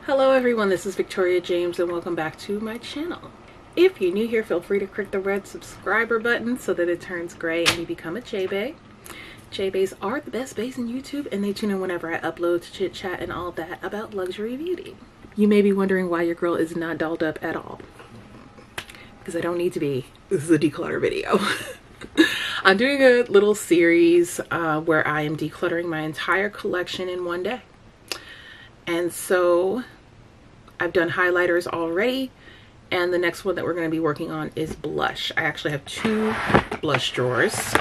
Hello everyone, this is Victoria James and welcome back to my channel. If you're new here, feel free to click the red subscriber button so that it turns gray and you become a J-Bay. J-Bays are the best bays in YouTube and they tune in whenever I upload to chit chat and all that about luxury beauty. You may be wondering why your girl is not dolled up at all. Because I don't need to be. This is a declutter video. I'm doing a little series where I am decluttering my entire collection in one day. And so I've done highlighters already, and the next one that we're going to be working on is blush. I actually have 2 blush drawers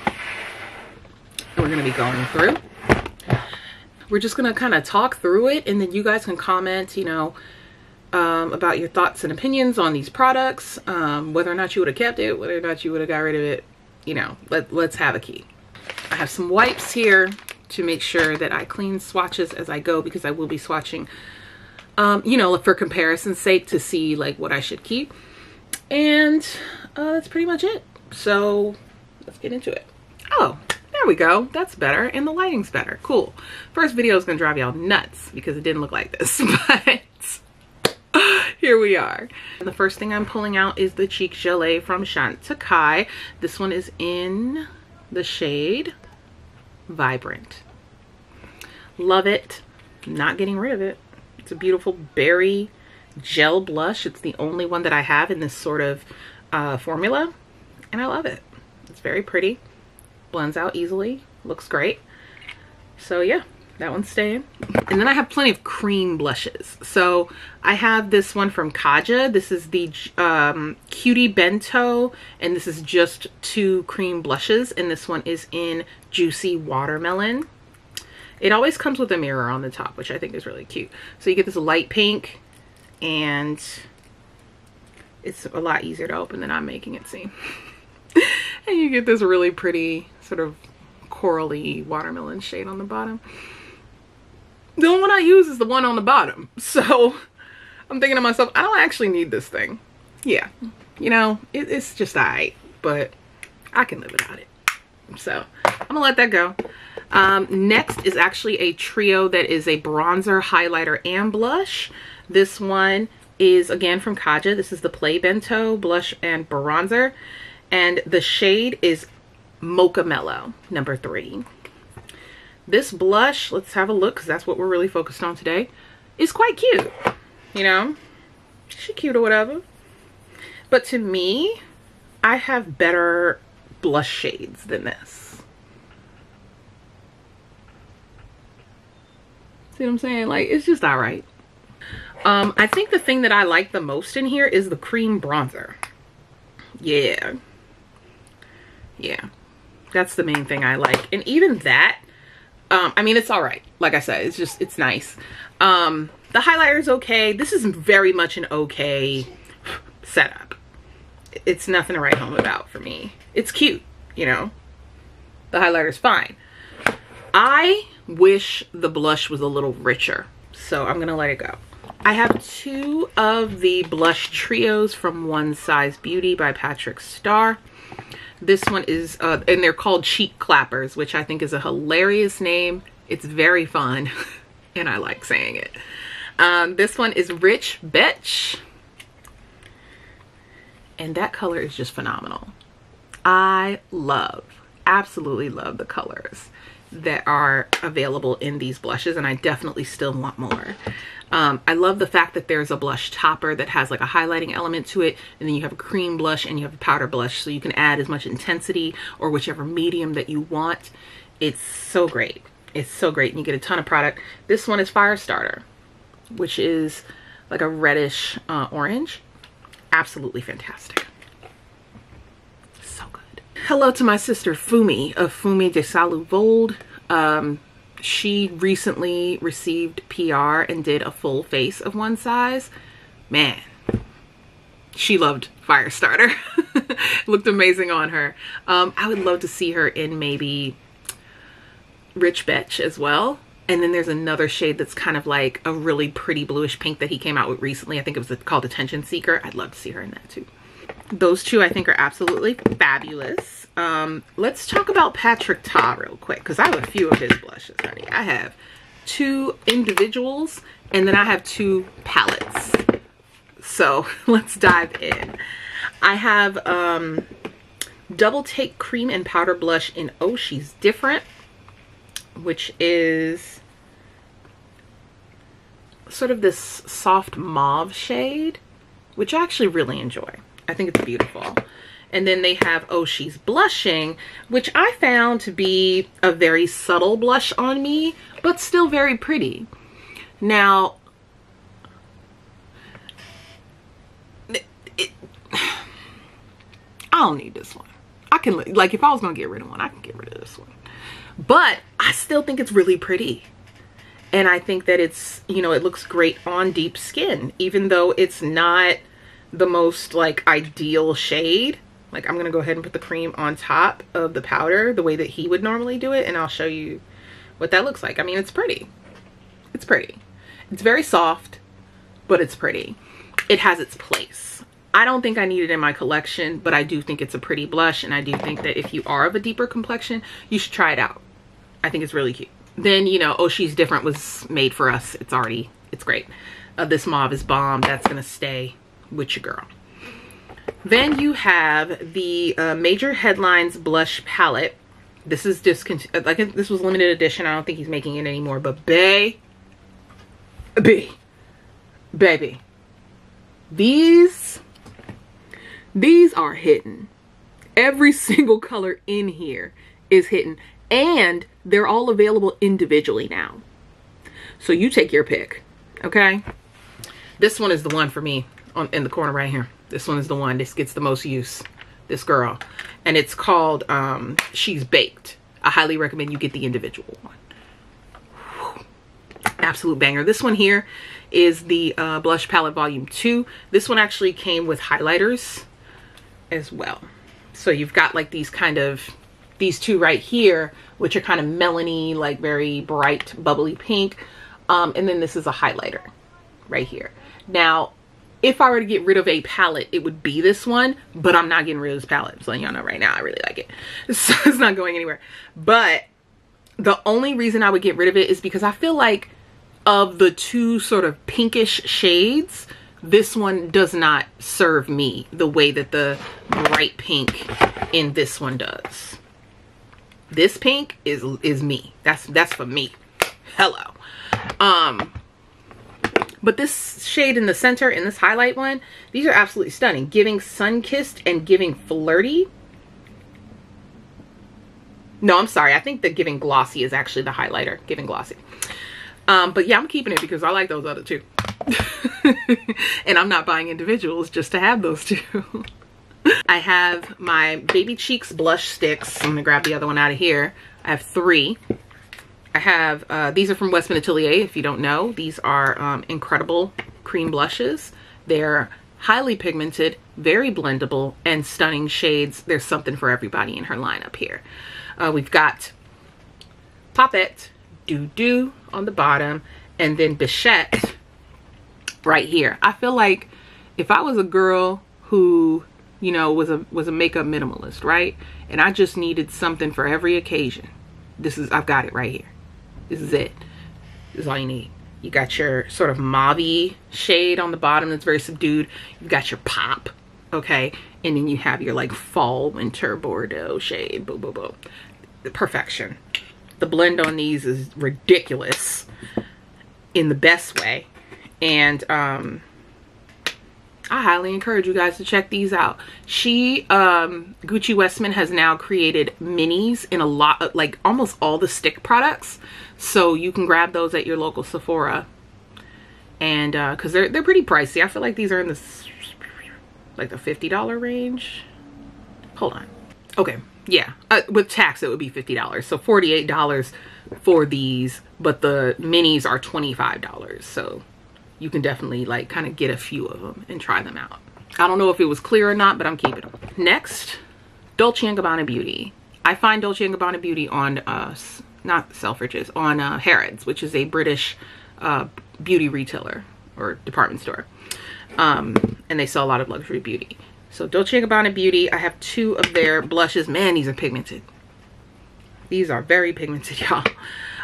and we're going to be going through. We're just going to kind of talk through it, and then you guys can comment, you know, about your thoughts and opinions on these products, whether or not you would have kept it, whether or not you would have got rid of it. You know, let's have a key. I have some wipes here to make sure that I clean swatches as I go, because I will be swatching, you know, for comparison's sake, to see like what I should keep. And that's pretty much it. So let's get into it. Oh, there we go. That's better. And the lighting's better. Cool. First video is going to drive y'all nuts because it didn't look like this, but here we are. The first thing I'm pulling out is the Cheek Gelée from Chantecaille. This one is in the shade Vibrant. Love it. Not getting rid of it. It's a beautiful berry gel blush. It's the only one that I have in this sort of formula, and I love it. It's very pretty. Blends out easily. Looks great. So yeah, that one's staying. And then I have plenty of cream blushes. So I have this one from Vikeejeah. This is the Cutie Bento, and this is just 2 cream blushes, and this one is in Juicy Watermelon. It always comes with a mirror on the top, which I think is really cute. So you get this light pink, and it's a lot easier to open than I'm making it seem. And you get this really pretty sort of corally watermelon shade on the bottom. The one I use is the one on the bottom. So I'm thinking to myself, I don't actually need this thing. Yeah, you know, it's just alright, but I can live without it. So I'm gonna let that go. Next is actually a trio that is a bronzer, highlighter, and blush. This one is again from Vikeejeah. This is the Play Bento blush and bronzer, and the shade is Mocha Mellow, number 3. This blush, let's have a look because that's what we're really focused on today, is quite cute. You know, she's cute or whatever. But to me, I have better blush shades than this. See what I'm saying? Like, it's just all right. I think the thing that I like the most in here is the cream bronzer. Yeah. Yeah. That's the main thing I like. And even that, I mean, it's all right. Like I said, it's nice. The highlighter is okay. This is very much an okay setup. It's nothing to write home about for me. It's cute, you know. The highlighter's fine. I wish the blush was a little richer, so I'm gonna let it go. I have 2 of the blush trios from One Size Beauty by Patrick Starr. This one is, and they're called Cheek Clappers, which I think is a hilarious name. It's very fun, and I like saying it. This one is Rich Betch, and that color is just phenomenal. I absolutely love the colors that are available in these blushes, and I definitely still want more. I love the fact that there's a blush topper that has like a highlighting element to it, and then you have a cream blush and you have a powder blush, so you can add as much intensity or whichever medium that you want. It's so great. It's so great, and you get a ton of product. This one is Firestarter, which is like a reddish orange. Absolutely fantastic. So good. Hello to my sister Fumi of Fumi de Salut Vold. She recently received PR and did a full face of One Size. Man, she loved Firestarter. Looked amazing on her. I would love to see her in maybe Rich Betch as well. And then there's another shade that's kind of like a really pretty bluish pink that he came out with recently. I think it was called Attention Seeker. I'd love to see her in that too. Those 2 I think are absolutely fabulous. Let's talk about Patrick Ta real quick, because I have a few of his blushes, honey. I have 2 individuals and then I have 2 palettes. So let's dive in. I have Double Take Cream and Powder Blush in Oh She's Different, which is sort of this soft mauve shade, which I actually really enjoy. I think it's beautiful. And then they have Oh She's Blushing, which I found to be a very subtle blush on me, but still very pretty. Now, I don't need this one. I can, like, if I was gonna get rid of one, I can get rid of this one. But I still think it's really pretty. And I think that it's, you know, it looks great on deep skin, even though it's not the most like ideal shade. Like, I'm gonna go ahead and put the cream on top of the powder the way that he would normally do it, and I'll show you what that looks like. I mean, it's pretty. It's pretty. It's very soft, but it's pretty. It has its place. I don't think I need it in my collection, but I do think it's a pretty blush, and I do think that if you are of a deeper complexion, you should try it out. I think it's really cute. Then, you know, Oh She's Different was made for us. It's great. This mauve is bomb. That's gonna stay with your girl. Then you have the Major Headlines Blush Palette. This is discontinued. Like, this was limited edition. I don't think he's making it anymore. But baby, these are hitting. Every single color in here is hitting, and they're all available individually now. So you take your pick, okay? This one is the one for me in the corner right here. This one is the one. This gets the most use, this girl. And it's called She's Baked. I highly recommend you get the individual one. Whew. Absolute banger. This one here is the Blush Palette Volume 2. This one actually came with highlighters as well. So you've got like these two right here, which are kind of melony, like very bright, bubbly pink. And then this is a highlighter right here. Now, if I were to get rid of a palette, it would be this one, but I'm not getting rid of this palette. I'm letting y'all know right now, I really like it. So it's not going anywhere. But the only reason I would get rid of it is because I feel like of the 2 sort of pinkish shades, this one does not serve me the way that the bright pink in this one does. This pink is me. That's for me. Hello. But this shade in the center, in this highlight one, these are absolutely stunning. Giving sun-kissed and giving flirty. No, I'm sorry. I think the giving glossy is actually the highlighter. Giving glossy. But yeah, I'm keeping it because I like those other 2. And I'm not buying individuals just to have those 2. I have my Baby Cheeks blush sticks. I'm gonna grab the other one out of here. I have 3. I have, these are from Westman Atelier, if you don't know. These are incredible cream blushes. They're highly pigmented, very blendable, and stunning shades. There's something for everybody in her lineup here. We've got Poppette, Doo Doo on the bottom, and then Bichette right here. I feel like if I was a girl who, you know, was a makeup minimalist, right? And I just needed something for every occasion. I've got it right here. This is it. This is all you need. You got your sort of mauve-y shade on the bottom that's very subdued. You've got your pop, okay? And then you have your like fall winter Bordeaux shade. Boom, boom, boom. The perfection. The blend on these is ridiculous in the best way. And I highly encourage you guys to check these out. Gucci Westman has now created minis in a lot of, like, almost all the stick products. So you can grab those at your local Sephora. And, cause they're pretty pricey. I feel like these are in the, like the $50 range. Hold on. Okay. Yeah. With tax, it would be $50. So $48 for these, but the minis are $25. So you can definitely like kind of get a few of them and try them out. I don't know if it was clear or not, but I'm keeping them. Next, Dolce & Gabbana Beauty. I find Dolce & Gabbana Beauty on, not Selfridges, on Harrods, which is a British beauty retailer or department store. And they sell a lot of luxury beauty. So Dolce & Gabbana Beauty, I have 2 of their blushes. Man, these are pigmented. These are very pigmented, y'all.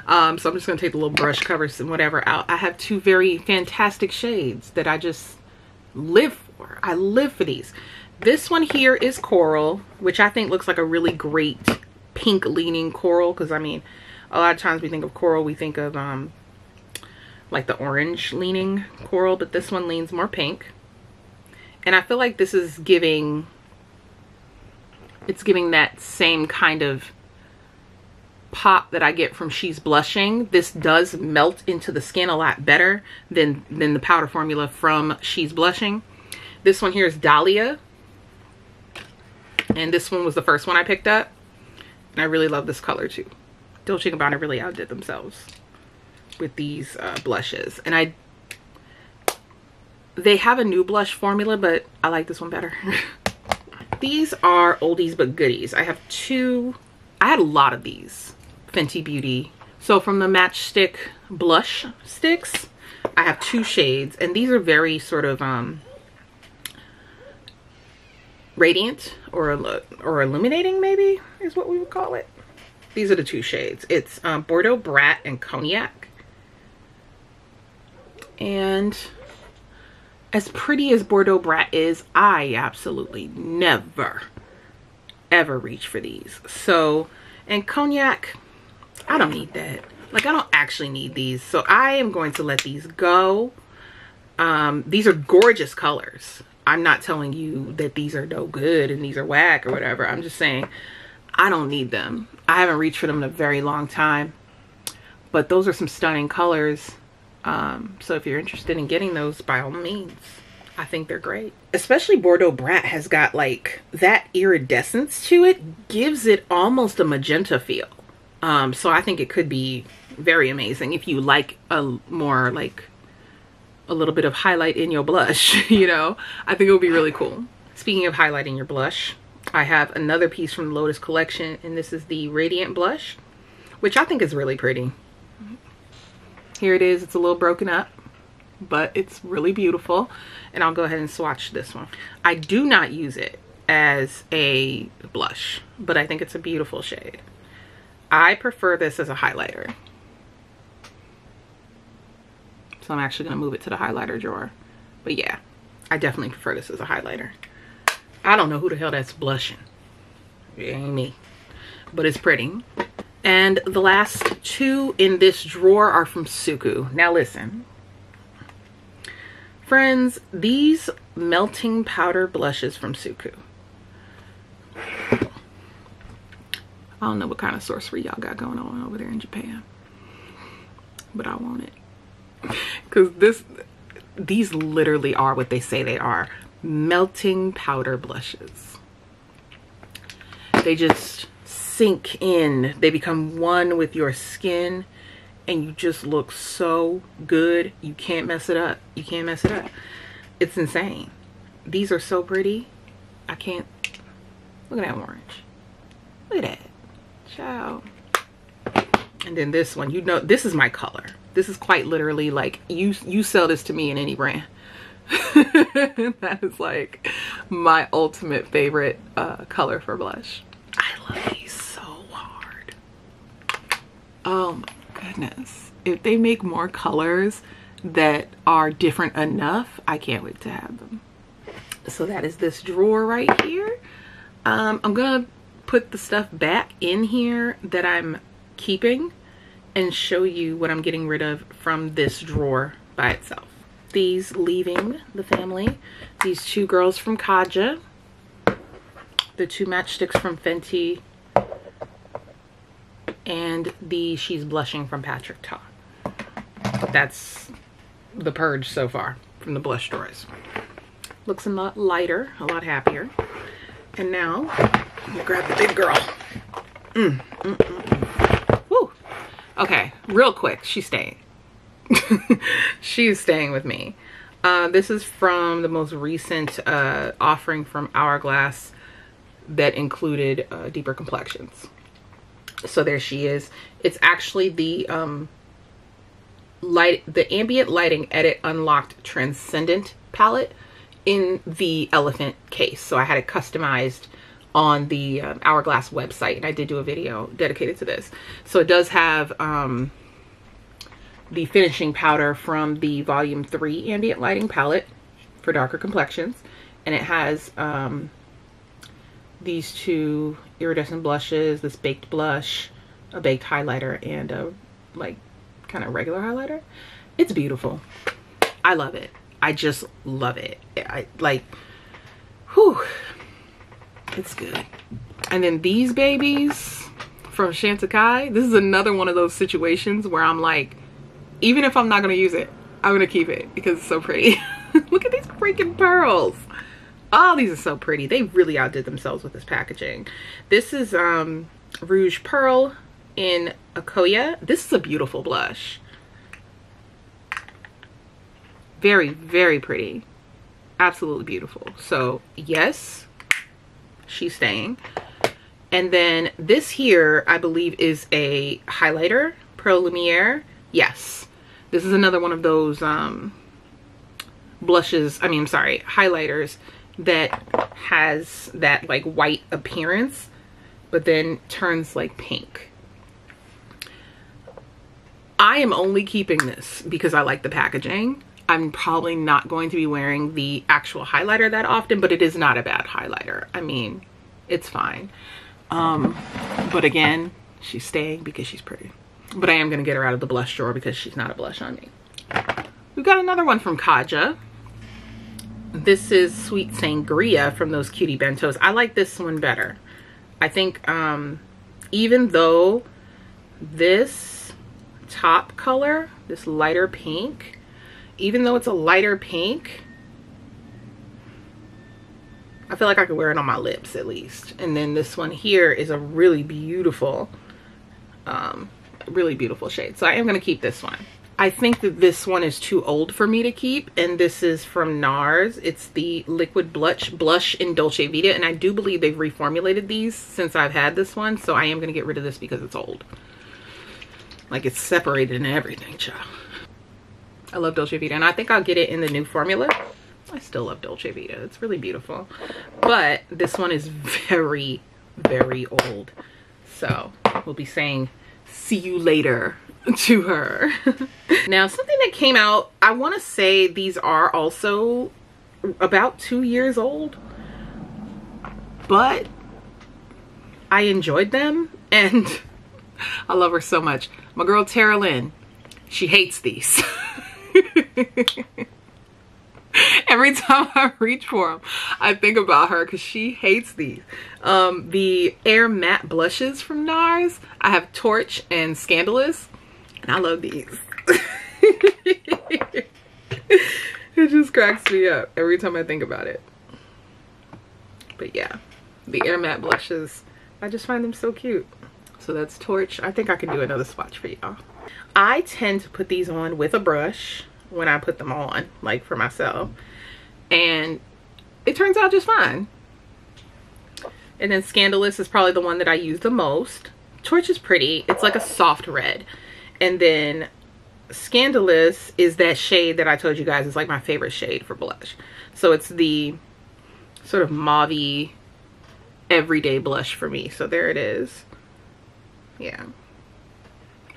So I'm just gonna take the little brush covers and whatever out. I have two very fantastic shades that I just live for. I live for these. This one here is Coral, which I think looks like a really great pink leaning coral, because I mean, a lot of times we think of coral, we think of like the orange leaning coral, but this one leans more pink. And I feel like this is giving, it's giving that same kind of pop that I get from She's Blushing. This does melt into the skin a lot better than the powder formula from She's Blushing. This one here is Dahlia, and this one was the first one I picked up, and I really love this color too. Dolce & Gabbana really outdid themselves with these blushes. And they have a new blush formula, but I like this one better. These are oldies but goodies. I have two, I had a lot of these Fenty Beauty. So from the Matchstick blush sticks, I have two shades, and these are very sort of radiant or illuminating, maybe is what we would call it. These are the two shades. It's Bordeaux, Brat, and Cognac. And as pretty as Bordeaux Brat is, I absolutely never ever reach for these. So, and Cognac, I don't need that. Like, I don't actually need these, so I am going to let these go. These are gorgeous colors. I'm not telling you that these are no good and these are whack or whatever. I'm just saying I don't need them. I haven't reached for them in a very long time, but those are some stunning colors. So if you're interested in getting those, by all means, I think they're great. Especially Bordeaux Brat has got like that iridescence to it, gives it almost a magenta feel. So I think it could be very amazing if you like a more like a little bit of highlight in your blush, you know. I think it would be really cool. Speaking of highlighting your blush, I have another piece from the Lotus collection, and this is the Radiant Blush, which I think is really pretty. Here it is. It's a little broken up, but it's really beautiful. And I'll go ahead and swatch this one. I do not use it as a blush, but I think it's a beautiful shade. I prefer this as a highlighter. So I'm actually going to move it to the highlighter drawer. But yeah, I definitely prefer this as a highlighter. I don't know who the hell that's blushing. It ain't me. But it's pretty. And the last two in this drawer are from Suku. Now listen. Friends, these melting powder blushes from Suku. I don't know what kind of sorcery y'all got going on over there in Japan, but I want it. Because these literally are what they say they are. Melting powder blushes. They just sink in. They become one with your skin, and you just look so good. You can't mess it up. You can't mess it up. It's insane. These are so pretty. I can't. Look at that orange. Look at that. Ciao. And then this one, you know, this is my color. This is quite literally like, you sell this to me in any brand. That is like my ultimate favorite color for blush. I love these so hard. Oh my goodness. If they make more colors that are different enough, I can't wait to have them. So that is this drawer right here. I'm gonna put the stuff back in here that I'm keeping and show you what I'm getting rid of from this drawer by itself. These leaving the family. These two girls from Vikeejeah. The two matchsticks from Fenty. And the She's Blushing from Patrick Ta. That's the purge so far from the blush drawers. Looks a lot lighter, a lot happier. And now, I'm gonna grab the big girl. Woo. Okay, real quick, she's staying. She's staying with me. This is from the most recent offering from Hourglass that included deeper complexions. So there she is. It's actually the ambient lighting edit unlocked transcendent palette in the elephant case. So I had it customized on the Hourglass website, and I did do a video dedicated to this. So it does have the finishing powder from the Volume 3 Ambient Lighting palette for darker complexions, and it has these two iridescent blushes, this baked blush, a baked highlighter, and a like kind of regular highlighter. It's beautiful. I love it. I just love it. I like, whew, it's good. And then these babies from Chantecaille, this is another one of those situations where I'm like, even if I'm not gonna use it, I'm gonna keep it because it's so pretty. Look at these freaking pearls. Oh, these are so pretty. They really outdid themselves with this packaging. This is Rouge Perle in Akoya. This is a beautiful blush. Very, very pretty. Absolutely beautiful. So yes, she's staying. And then this here, I believe, is a highlighter, Perle Lumiere. Yes, this is another one of those blushes, I mean, I'm sorry, highlighters that has that like white appearance, but then turns like pink. I am only keeping this because I like the packaging. I'm probably not going to be wearing the actual highlighter that often, but it is not a bad highlighter. I mean, it's fine. But again, she's staying because she's pretty. But I am going to get her out of the blush drawer because she's not a blush on me. We've got another one from Vikeejeah. This is Sweet Sangria from those cutie bentos. I like this one better. I think even though this top color, this lighter pink, even though it's a lighter pink, I feel like I could wear it on my lips at least. And then this one here is a really beautiful shade. So I am going to keep this one. I think that this one is too old for me to keep, and this is from NARS. It's the Liquid Blush in Dolce Vita, and I do believe they've reformulated these since I've had this one, so I am going to get rid of this because it's old. Like, it's separated and everything, child. I love Dolce Vita, and I think I'll get it in the new formula. I still love Dolce Vita. It's really beautiful. But this one is very, very old. So we'll be saying, see you later to her. Now, something that came out, I want to say these are also about 2 years old. But I enjoyed them, and I love her so much. My girl Tara Lynn, she hates these. Every time I reach for them, I think about her because she hates these. The Air Matte Blushes from NARS. I have Torch and Scandalous, and I love these. It just cracks me up every time I think about it. But yeah, the Air Matte Blushes, I just find them so cute. So that's Torch. I think I can do another swatch for y'all. I tend to put these on with a brush when I put them on, like for myself, and it turns out just fine. And then Scandalous is probably the one that I use the most. Torch is pretty. It's like a soft red. And then Scandalous is that shade that I told you guys is like my favorite shade for blush. So it's the sort of mauve-y everyday blush for me. So there it is. Yeah.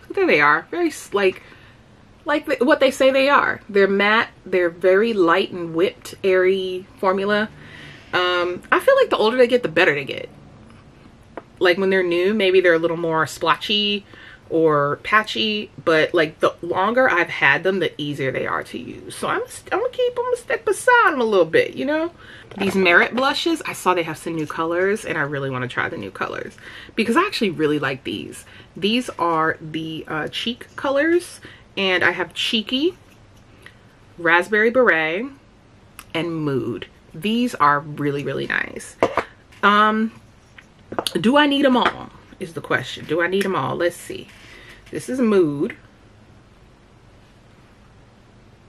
So there they are. Very like what they say they are. They're matte. They're very light and whipped, airy formula. I feel like the older they get, the better they get. Like when they're new, maybe they're a little more splotchy or patchy, but like the longer I've had them, the easier they are to use. So I'm gonna stick beside them a little bit, you know. These Merit blushes, I saw they have some new colors, and I really want to try the new colors because I actually really like these. These are the cheek colors, and I have Cheeky, Raspberry Beret, and Mood. These are really, really nice. Do I need them all is the question. Do I need them all? Let's see. This is Mood.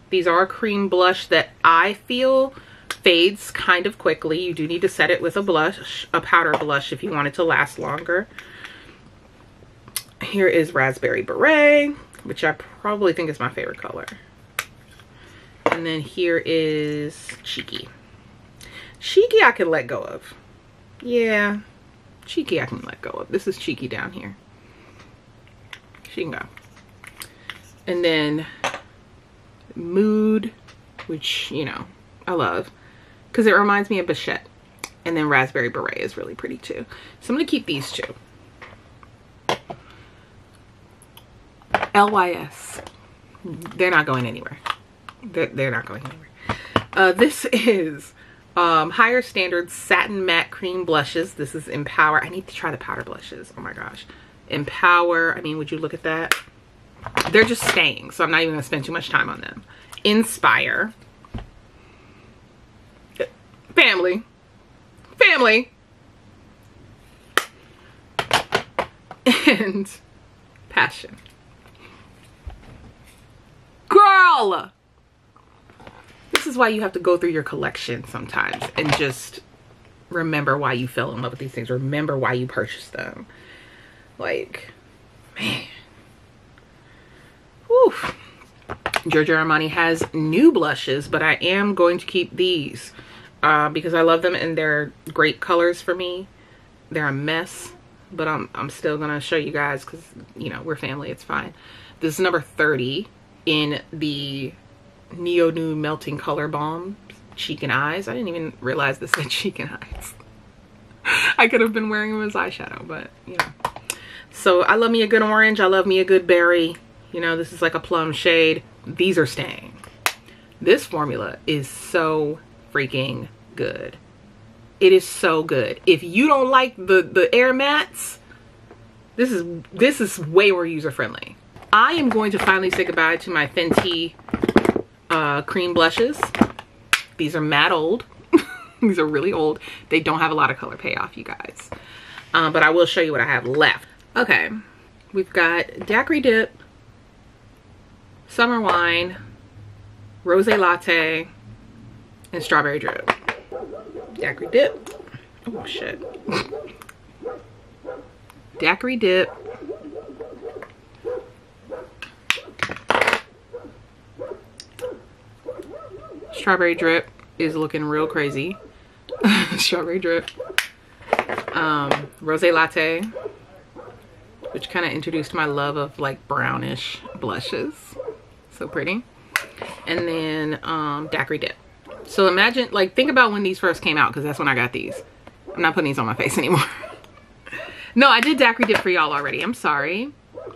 These are a cream blush that I feel fades kind of quickly. You do need to set it with a blush, a powder blush, if you want it to last longer. Here is Raspberry Beret, which I probably think is my favorite color. And then here is Cheeky. Cheeky I can let go of. Yeah, Cheeky I can let go of. This is Cheeky down here. She can go. And then Mood, which, you know, I love because it reminds me of Bichette. And then Raspberry Beret is really pretty too. So I'm going to keep these two. LYS. They're not going anywhere. They're not going anywhere. This is Higher Standard Satin Matte Cream Blushes. This is Empower. I need to try the powder blushes. Oh my gosh. Empower. I mean, would you look at that? They're just staying, so I'm not even going to spend too much time on them. Inspire. Family. Family. And Passion. Girl! This is why you have to go through your collection sometimes and just remember why you fell in love with these things. Remember why you purchased them. Like, man. Whew. Giorgio Armani has new blushes, but I am going to keep these because I love them and they're great colors for me. They're a mess, but I'm still gonna show you guys because, you know, we're family. It's fine. This is number 30 in the Neo Nude Melting Color Balm Cheek and Eyes. I didn't even realize this said Cheek and Eyes. I could have been wearing them as eyeshadow, but you know. So I love me a good orange. I love me a good berry. You know, this is like a plum shade. These are staying. This formula is so freaking good. It is so good. If you don't like the air mattes, this is way more user friendly. I am going to finally say goodbye to my Fenty cream blushes. These are matte old. These are really old. They don't have a lot of color payoff, you guys. But I will show you what I have left. Okay, we've got Daiquiri Dip, Summer Wine, Rosé Latte, and Strawberry Drip. Daiquiri Dip. Oh shit. Daiquiri Dip. Strawberry Drip is looking real crazy. Strawberry Drip. Rosé Latte, which kind of introduced my love of like brownish blushes. So pretty. And then Daiquiri Dip. So imagine, like, think about when these first came out, because that's when I got these. I'm not putting these on my face anymore. No, I did Daiquiri Dip for y'all already. I'm sorry.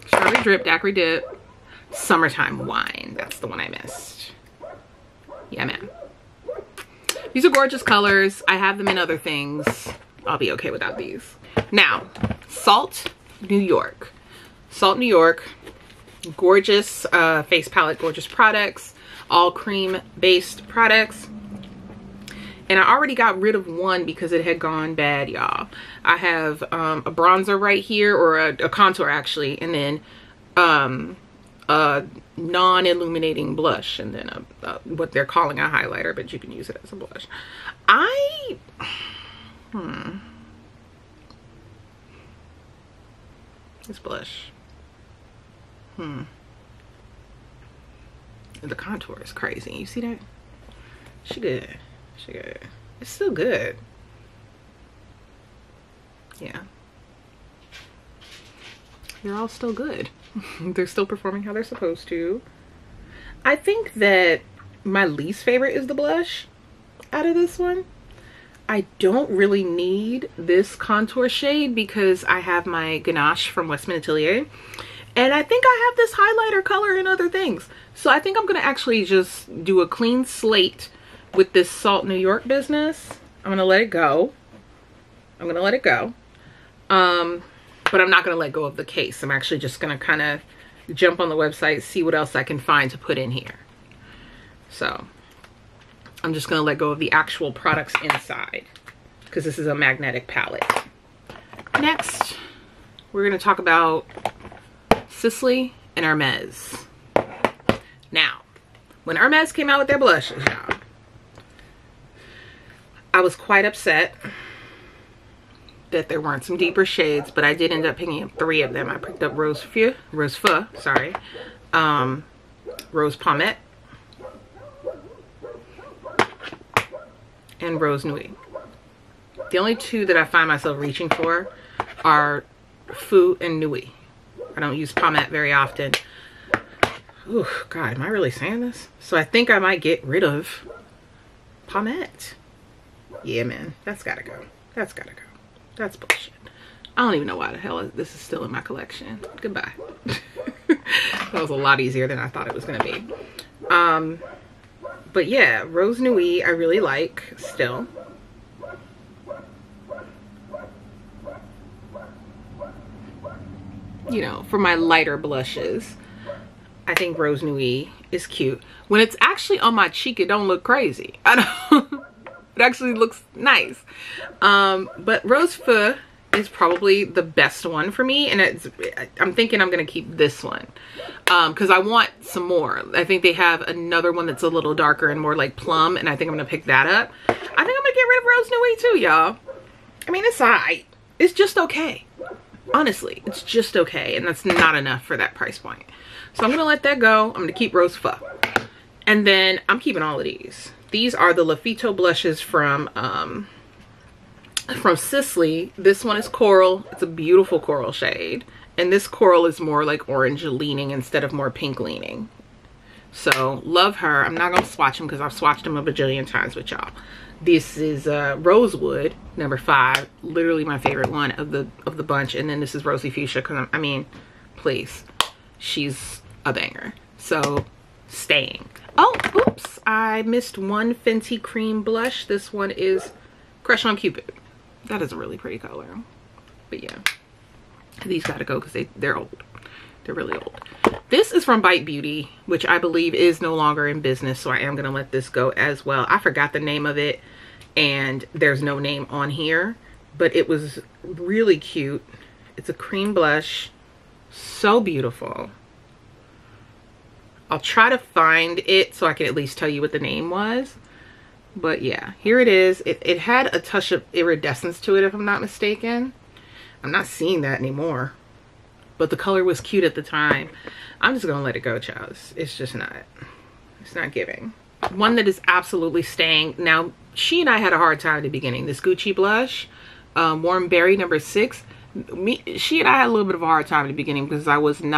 Strawberry Drip, Daiquiri Dip, Summertime Wine. That's the one I missed. Yeah, man. These are gorgeous colors. I have them in other things. I'll be okay without these. Now, Salt New York. Salt New York. Gorgeous face palette, gorgeous products. All cream-based products. And I already got rid of one because it had gone bad, y'all. I have a bronzer right here, or a contour actually, and then a non-illuminating blush, and then what they're calling a highlighter, but you can use it as a blush. This blush. The contour is crazy. You see that? She good. She good. It's still good. Yeah. They're all still good. They're still performing how they're supposed to. I think that my least favorite is the blush out of this one. I don't really need this contour shade because I have my Ganache from Westman Atelier. And I think I have this highlighter color and other things. So I think I'm going to actually just do a clean slate with this Salt New York business. I'm going to let it go. I'm going to let it go. But I'm not going to let go of the case. I'm actually just going to kind of jump on the website, see what else I can find to put in here. So I'm just going to let go of the actual products inside because this is a magnetic palette. Next, we're going to talk about Sisley and Hermes. Now, when Hermes came out with their blushes, y'all, I was quite upset that there weren't some deeper shades, but I did end up picking up 3 of them. I picked up Rose Feu, Rose Pommet, and Rose Nuit. The only two that I find myself reaching for are Foo and Nui. I don't use pomade very often. Oh God, am I really saying this? So I think I might get rid of pomade. Yeah, man, that's gotta go. That's gotta go. That's bullshit. I don't even know why the hell this is still in my collection. Goodbye. That was a lot easier than I thought it was gonna be. But yeah, Rose Nuit I really like still. You know, for my lighter blushes, I think Rose Nuit is cute. When it's actually on my cheek, it don't look crazy. I don't. It actually looks nice. But Rose Feu is probably the best one for me, and I'm thinking I'm gonna keep this one because I want some more. I think they have another one that's a little darker and more like plum, and I think I'm gonna pick that up. I think I'm gonna get rid of Rose Nuit too, y'all. I mean, it's alright. It's just okay. Honestly, it's just okay, and that's not enough for that price point. So I'm gonna let that go. I'm gonna keep Rose Feu, and then I'm keeping all of these. These are the Lafito blushes from Sisley. This one is coral. It's a beautiful coral shade, and this coral is more like orange leaning instead of more pink leaning. So love her. I'm not gonna swatch them because I've swatched them a bajillion times with y'all. This is Rosewood number 5, literally my favorite one of the bunch, and then this is Rosy Fuchsia because I mean, please, she's a banger. So staying. Oh, oops, I missed one Fenty cream blush. This one is Crush on Cupid. That is a really pretty color. But yeah, these gotta go because they're old. They're really old. This is from Bite Beauty, which I believe is no longer in business, so I am gonna let this go as well. I forgot the name of it, and there's no name on here, but it was really cute. It's a cream blush, so beautiful. I'll try to find it so I can at least tell you what the name was. But yeah, here it is. It had a touch of iridescence to it, if I'm not mistaken. I'm not seeing that anymore. But the color was cute at the time. I'm just gonna let it go, child. It's just not. It's not giving. One that is absolutely staying. Now, she and I had a hard time at the beginning. This Gucci blush, Warm Berry number 6. She and I had a little bit of a hard time at the beginning because I wasn't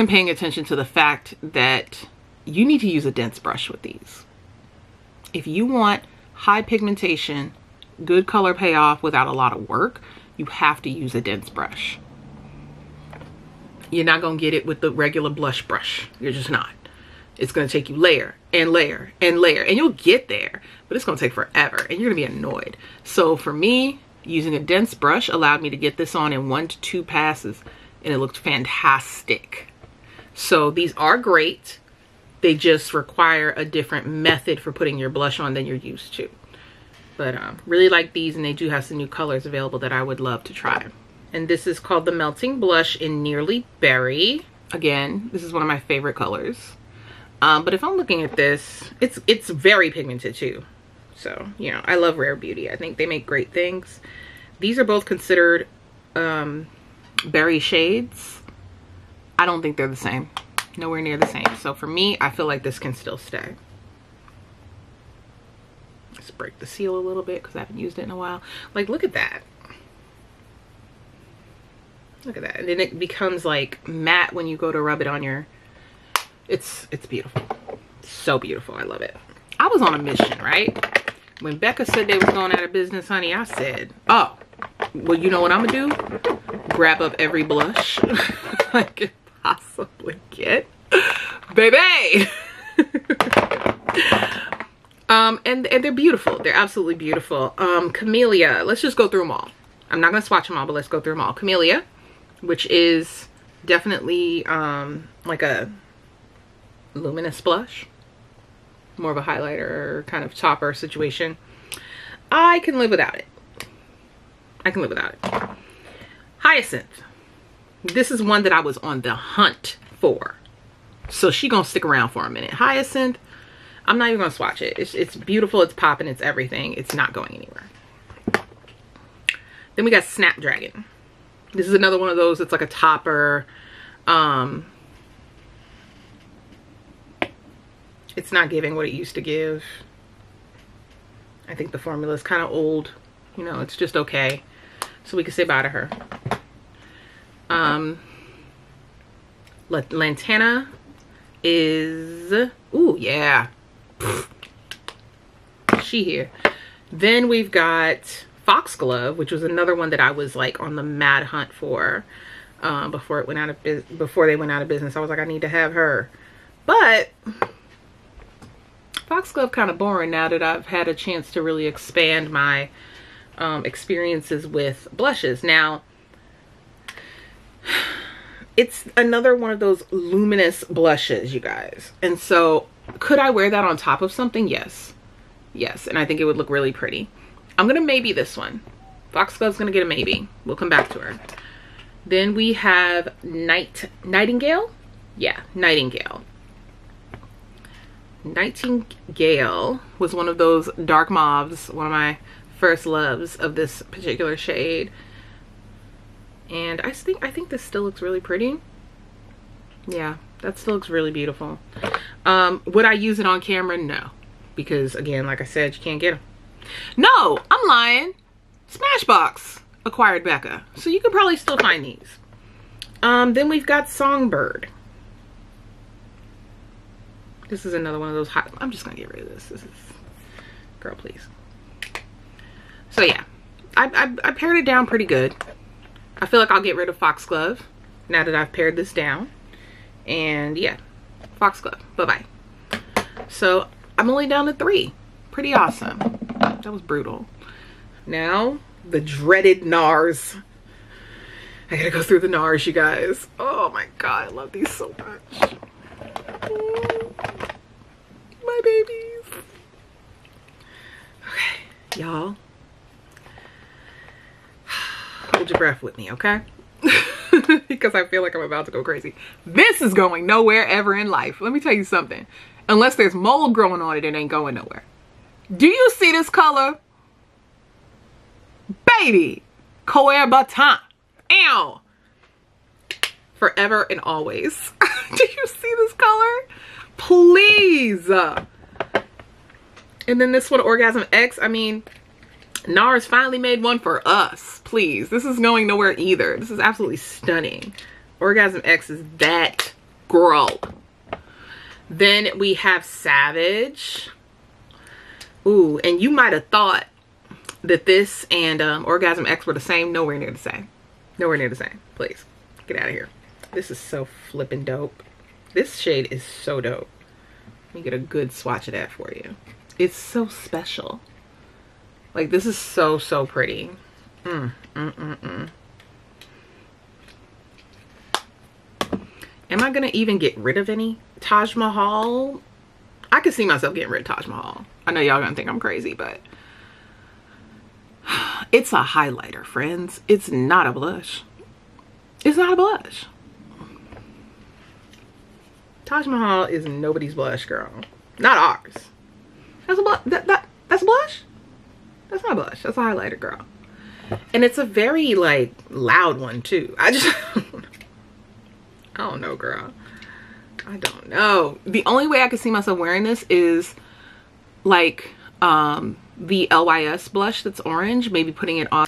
paying attention to the fact that you need to use a dense brush with these. If you want high pigmentation, good color payoff without a lot of work, you have to use a dense brush. You're not gonna get it with the regular blush brush. You're just not. It's gonna take you layer and layer and layer, and you'll get there, but it's gonna take forever and you're gonna be annoyed. So for me, using a dense brush allowed me to get this on in 1 to 2 passes, and it looked fantastic. So these are great. They just require a different method for putting your blush on than you're used to. But really like these, and they do have some new colors available that I would love to try. And this is called the Melting Blush in Nearly Berry. Again, this is one of my favorite colors. But if I'm looking at this, it's very pigmented too. So, you know, I love Rare Beauty. I think they make great things. These are both considered berry shades. I don't think they're the same. Nowhere near the same. So for me, I feel like this can still stay. Let's break the seal a little bit because I haven't used it in a while. Like, look at that. Look at that. And then it becomes like matte when you go to rub it on your... It's beautiful. So beautiful. I love it. I was on a mission, right? When Becca said they was going out of business, honey, I said, oh, well, you know what I'm gonna do? Grab up every blush I could possibly get. Baby! And they're beautiful. They're absolutely beautiful. Camelia. Let's just go through them all. I'm not going to swatch them all, but let's go through them all. Camelia, which is definitely like a luminous blush. More of a highlighter kind of topper situation. I can live without it. I can live without it. Hyacinth. This is one that I was on the hunt for. So she gonna stick around for a minute. Hyacinth, I'm not even gonna swatch it. It's beautiful, it's popping, it's everything. It's not going anywhere. Then we got Snapdragon. This is another one of those, it's like a topper. It's not giving what it used to give. I think the formula is kind of old. You know, it's just okay. So we can say bye to her. Lantana is, ooh, yeah. She here. Then we've got Foxglove, which was another one that I was like on the mad hunt for before they went out of business. I was like, I need to have her. But Foxglove kind of boring now that I've had a chance to really expand my experiences with blushes. Now, it's another one of those luminous blushes, you guys. And so could I wear that on top of something? Yes. Yes, and I think it would look really pretty. I'm gonna maybe this one. Foxglove's gonna get a maybe. We'll come back to her. Then we have Nightingale. Yeah, Nightingale. Nightingale was one of those dark mauves, one of my first loves of this particular shade. And I think this still looks really pretty. Yeah, that still looks really beautiful. Would I use it on camera? No. Because again, like I said, you can't get them. No, I'm lying. Smashbox acquired Becca. So you could probably still find these. Then we've got Songbird. This is another one of those hot, I'm just gonna get rid of this. This is, girl, please. So yeah, I pared it down pretty good. I feel like I'll get rid of Foxglove now that I've pared this down. And yeah, Foxglove, bye-bye. So I'm only down to 3. Pretty awesome. That was brutal. Now, the dreaded NARS. I gotta go through the NARS, you guys. Oh my God, I love these so much. My babies. Okay, y'all. Hold your breath with me, okay? Because I feel like I'm about to go crazy. This is going nowhere ever in life. Let me tell you something. Unless there's mold growing on it, it ain't going nowhere. Do you see this color? Baby. Coeur Batin. Ew. Forever and always. Do you see this color? Please. And then this one, Orgasm X. I mean, NARS finally made one for us. Please. This is going nowhere either. This is absolutely stunning. Orgasm X is that girl. Then we have Savage. Ooh, and you might have thought that this and Orgasm X were the same. Nowhere near the same. Nowhere near the same. Please, get out of here. This is so flippin' dope. This shade is so dope. Let me get a good swatch of that for you. It's so special. Like, this is so, so pretty. Am I gonna even get rid of any Taj Mahal? I could see myself getting rid of Taj Mahal. I know y'all gonna think I'm crazy, but it's a highlighter, friends. It's not a blush. It's not a blush. Taj Mahal is nobody's blush, girl. Not ours. That's a blush. That's a blush? That's not a blush. That's a highlighter, girl. And it's a very, like, loud one, too. I don't know, girl. I don't know. The only way I could see myself wearing this is like the LYS blush that's orange. Maybe putting it on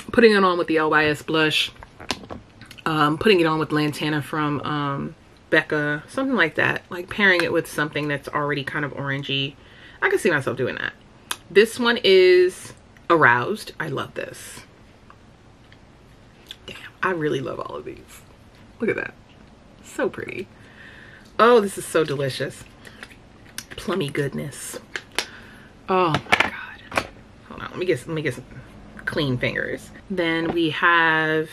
with the LYS blush. Putting it on with Lantana from Becca. Something like that. Like pairing it with something that's already kind of orangey. I can see myself doing that. This one is Aroused. I love this. Damn, I really love all of these. Look at that. So pretty. Oh, this is so delicious. Plummy goodness. Oh my God. Hold on, let me get some clean fingers. Then we have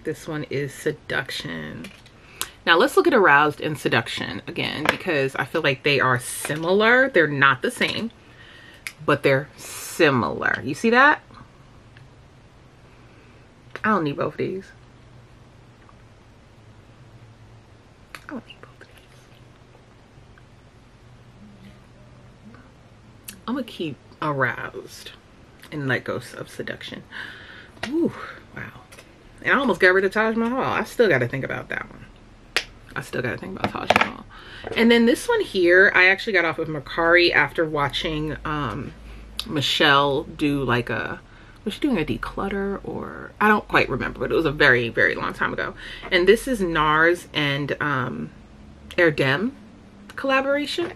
this one is Seduction. Now let's look at Aroused and Seduction again, because I feel like they are similar. They're not the same, but they're similar. You see that? I don't need both of these. I don't need both of these. I'm gonna keep Aroused and let go of Seduction. Ooh, wow. And I almost got rid of Taj Mahal. I still got to think about that one. I still got to think about Taj Mahal. And then this one here, I actually got off of Mercari after watching Michelle do like was she doing a declutter, or I don't quite remember, but it was a very, very long time ago. And this is NARS and Erdem collaboration.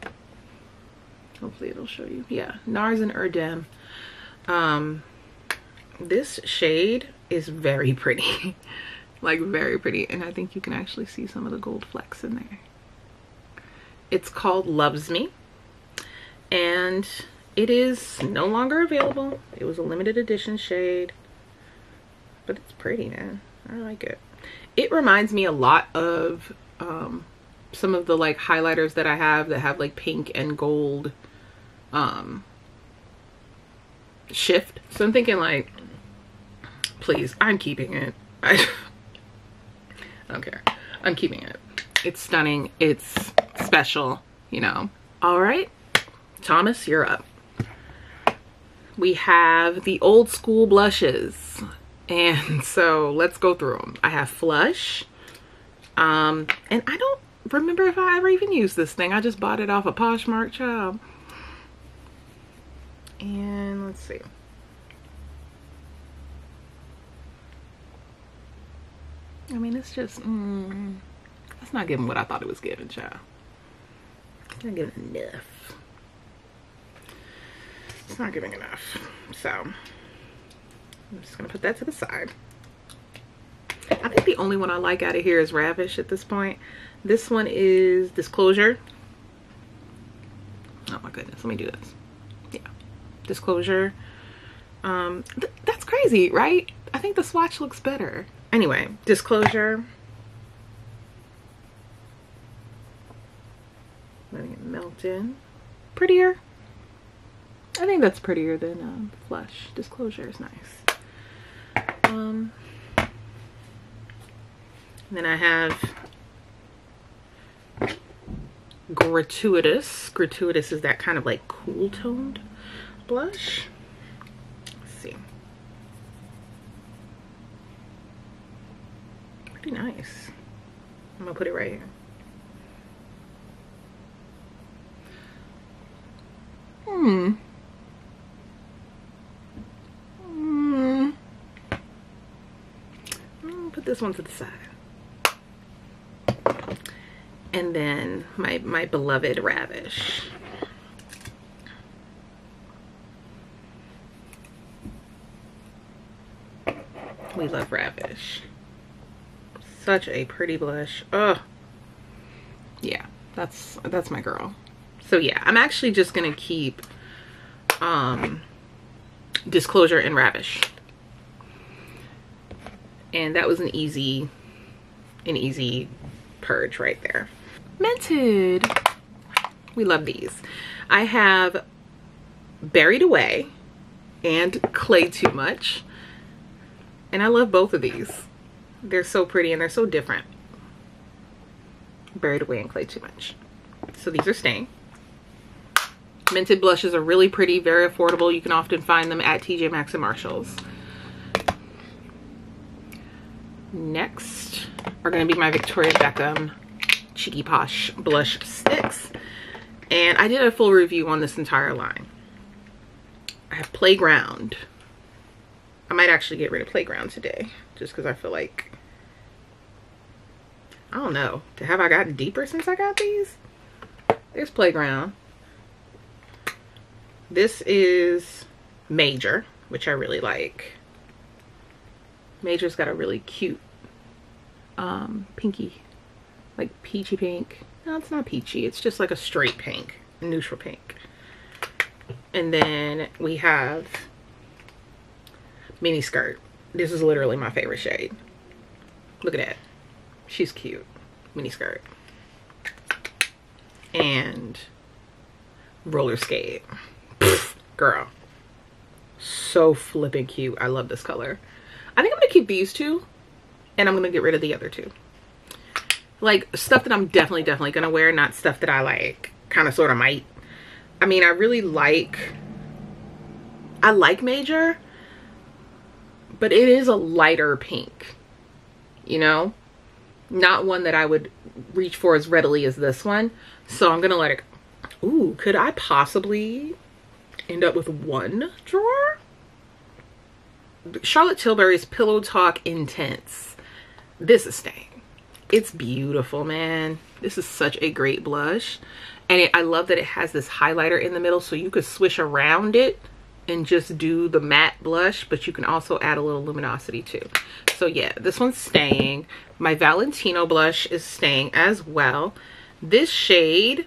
Hopefully it'll show you. Yeah, NARS and Erdem. This shade is very pretty. Like very pretty, and I think you can actually see some of the gold flecks in there. It's called Loves Me, and it is no longer available. It was a limited edition shade, but it's pretty, man. I like it. It reminds me a lot of some of the like highlighters that I have that have like pink and gold shift. So I'm thinking like, please, I'm keeping it. I don't care. I'm keeping it. It's stunning. It's special, you know. All right, Thomas, you're up. We have the old school blushes, and so let's go through them. I have Flush, and I don't remember if I ever even used this thing. I just bought it off a Poshmark, child. And let's see. I mean, it's just that's not giving what I thought it was giving, child. It's not giving enough. It's not giving enough. So I'm just gonna put that to the side. I think the only one I like out of here is Ravish at this point. This one is Disclosure. Oh my goodness, let me do this. Yeah, Disclosure. That's crazy, right? I think the swatch looks better. Anyway, Disclosure. Letting it melt in. Prettier. I think that's prettier than Flush. Disclosure is nice. And then I have Gratuitous. Gratuitous is that kind of like cool toned blush. Let's see. Pretty nice. I'm gonna put it right here. Put this one to the side. And then my beloved Ravish. We love Ravish. Such a pretty blush. Oh, yeah, that's my girl. So yeah, I'm actually just gonna keep Disclosure and Ravish. And that was an easy purge right there. Mented. We love these. I have Buried Away and Clay Too Much. And I love both of these. They're so pretty and they're so different. Buried Away and Clay Too Much. So these are staying. Mented blushes are really pretty, very affordable. You can often find them at TJ Maxx and Marshalls. Next are going to be my Victoria Beckham Cheeky Posh blush sticks. And I did a full review on this entire line. I have Playground. I might actually get rid of Playground today, just because I feel like, I don't know, have I gotten deeper since I got these? There's Playground. This is Major, which I really like. Major's got a really cute pinky, like peachy pink. No, it's not peachy, it's just like a straight pink, a neutral pink. And then we have Mini Skirt. This is literally my favorite shade. Look at that. She's cute. Mini Skirt. And Roller Skate. Pfft, girl. So flipping cute. I love this color. I think I'm gonna keep these two, and I'm gonna get rid of the other two. Like stuff that I'm definitely gonna wear, not stuff that I like kind of sort of might. I mean, I really like Major, but it is a lighter pink, you know, not one that I would reach for as readily as this one. So I'm gonna let it go. Ooh, could I possibly end up with one drawer? Charlotte Tilbury's Pillow Talk Intense. This is staying. It's beautiful, man. This is such a great blush. And I love that it has this highlighter in the middle, so you could swish around it and just do the matte blush, but you can also add a little luminosity too. So yeah, this one's staying. My Valentino blush is staying as well. This shade,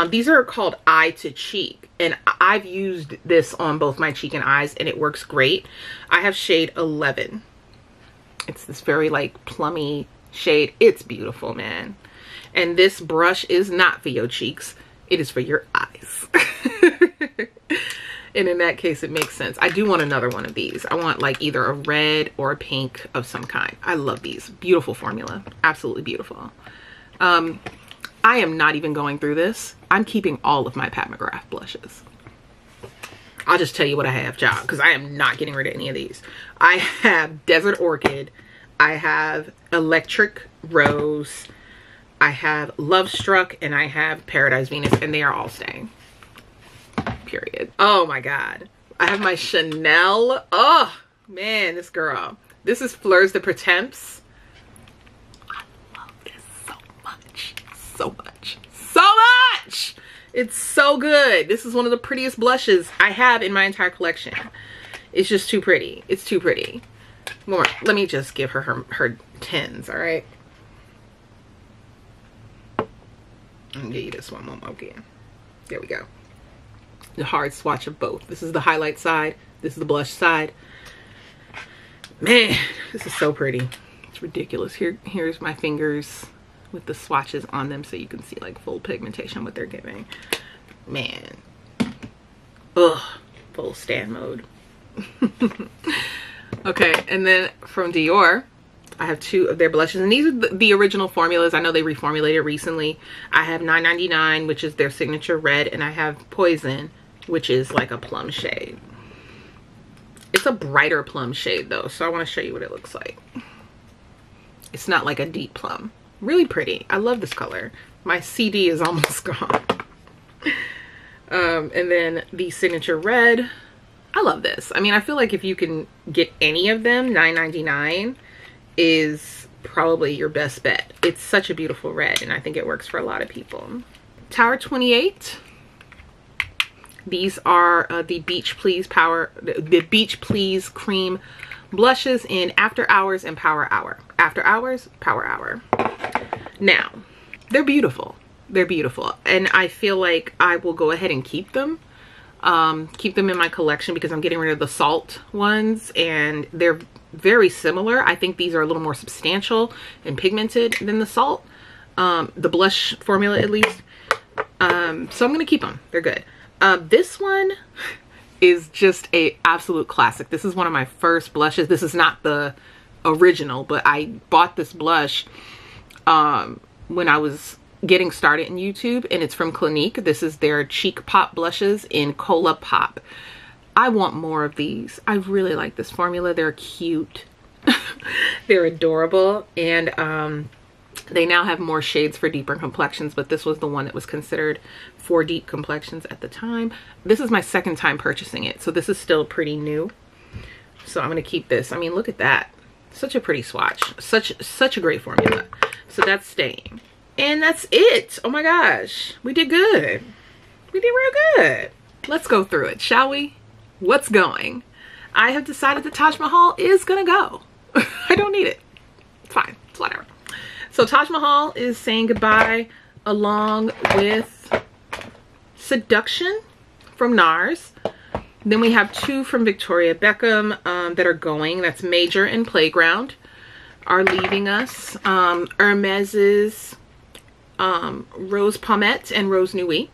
these are called Eye to Cheek, and I've used this on both my cheek and eyes, and it works great. I have shade 11. It's this very like plummy shade. It's beautiful, man. And this brush is not for your cheeks, it is for your eyes. And in that case, it makes sense. I do want another one of these. I want like either a red or a pink of some kind. I love these. Beautiful formula. Absolutely beautiful. I am not even going through this. I'm keeping all of my Pat McGrath blushes. I'll just tell you what I have, child, because I am not getting rid of any of these. I have Desert Orchid. I have Electric Rose. I have Love Struck, and I have Paradise Venus, and they are all staying. Period. Oh my God. I have my Chanel. Oh man, this girl. This is Fleurs de Pertemps. I love this so much. So much. So much! It's so good. This is one of the prettiest blushes I have in my entire collection. It's just too pretty. It's too pretty. More. Let me just give her her 10s, all right? I'll give you this one more again. There we go. The hard swatch of both. This is the highlight side. This is the blush side. Man, this is so pretty. It's ridiculous. Here's my fingers with the swatches on them so you can see like full pigmentation, what they're giving. Man. Ugh. Full stand mode. Okay, and then from Dior, I have 2 of their blushes, and these are the original formulas. I know they reformulated recently. I have 999, which is their signature red, and I have Poison, which is like a plum shade. It's a brighter plum shade though, so I want to show you what it looks like. It's not like a deep plum. Really pretty. I love this color. My CD is almost gone. And then the signature red. I love this. I mean, I feel like if you can get any of them, $9.99 is probably your best bet. It's such a beautiful red, and I think it works for a lot of people. Tower 28. These are the Beach Please Cream blushes in After Hours and Power Hour. After Hours, Power Hour. Now, they're beautiful. They're beautiful, and I feel like I will go ahead and keep them. Keep them in my collection because I'm getting rid of the salt ones, and they're very similar. I think these are a little more substantial and pigmented than the salt, the blush formula at least. So I'm gonna keep them. They're good. This one is just a absolute classic. This is one of my first blushes. This is not the original, but I bought this blush when I was getting started in YouTube, and it's from Clinique. This is their Cheek Pop blushes in Cola Pop. I want more of these. I really like this formula. They're cute. They're adorable, and they now have more shades for deeper complexions, but this was the one that was considered for deep complexions at the time. This is my second time purchasing it, so this is still pretty new. So I'm gonna keep this. I mean, look at that. Such a pretty swatch. Such a great formula. So that's staying. And that's it. Oh my gosh. We did good. We did real good. Let's go through it, shall we? What's going? I have decided that Taj Mahal is gonna go. I don't need it. It's fine. It's whatever. So Taj Mahal is saying goodbye, along with Seduction from NARS. Then we have 2 from Victoria Beckham that are going. That's Major and Playground are leaving us. Hermes's Rose Pommette and Rose Nuit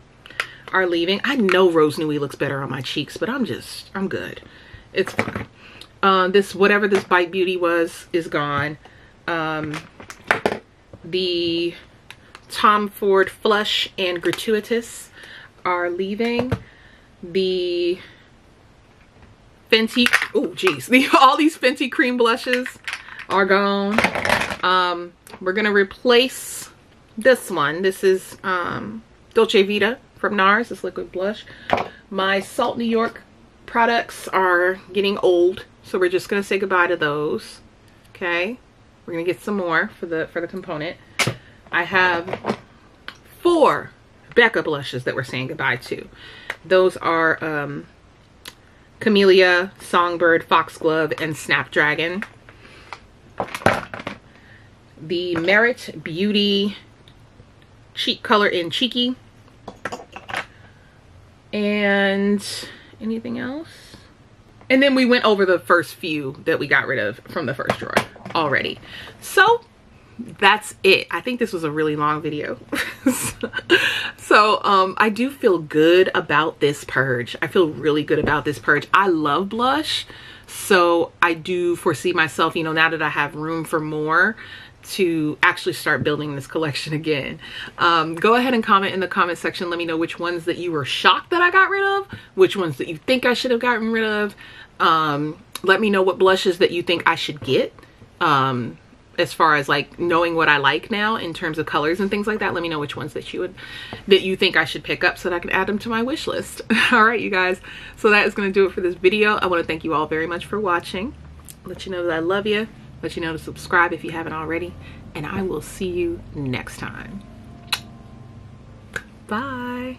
are leaving. I know Rose Nuit looks better on my cheeks, but I'm good. It's fine. Whatever this Bite Beauty was is gone. The Tom Ford Flush and Gratuitous are leaving. The Fenty, oh geez, all these Fenty cream blushes are gone. We're gonna replace this one. This is Dolce Vita from NARS, this liquid blush. My Salt New York products are getting old, so we're just gonna say goodbye to those. Okay, we're gonna get some more for the component. I have 4 Becca blushes that we're saying goodbye to. Those are Camelia, Songbird, Foxglove, and Snapdragon. The Merit Beauty Cheek Color in Cheeky. And anything else? And then we went over the first few that we got rid of from the first drawer already. So that's it. I think this was a really long video. So I do feel good about this purge. I feel really good about this purge. I love blush, so I do foresee myself, you know, now that I have room for more, to actually start building this collection again. Go ahead and comment in the comment section. Let me know which ones that you were shocked that I got rid of, which ones that you think I should have gotten rid of. Let me know what blushes that you think I should get, as far as like knowing what I like now in terms of colors and things like that. Let me know which ones that you think I should pick up so that I can add them to my wish list. All right, you guys, so that is going to do it for this video. I want to thank you all very much for watching. Let you know that I love you. Let you know to subscribe if you haven't already, and I will see you next time. Bye.